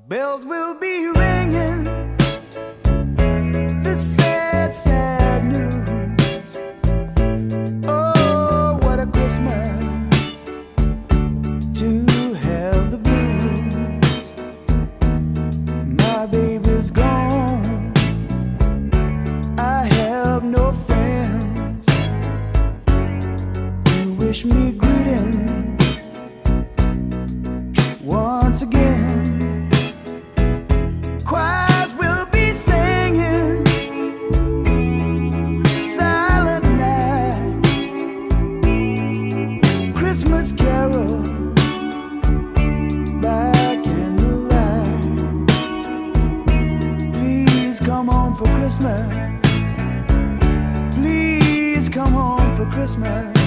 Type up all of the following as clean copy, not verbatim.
Bells will be ringing, the sad, sad news. Oh, what a Christmas to have the blues. My baby's gone, I have no friends to wish me greeting once again. Choirs will be singing Silent Night, Christmas carol by candlelight. Please come home for Christmas. Please come home for Christmas.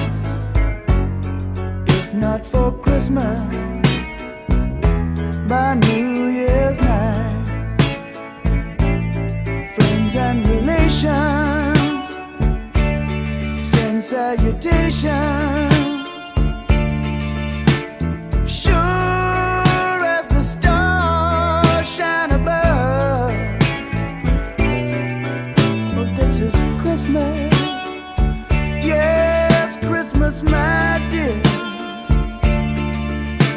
If not for Christmas, by New Year's night. Friends and relations send salutations. Sure as the stars shine above. Oh, this is Christmas. Yes, Christmas, my dear.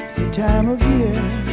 It's the time of year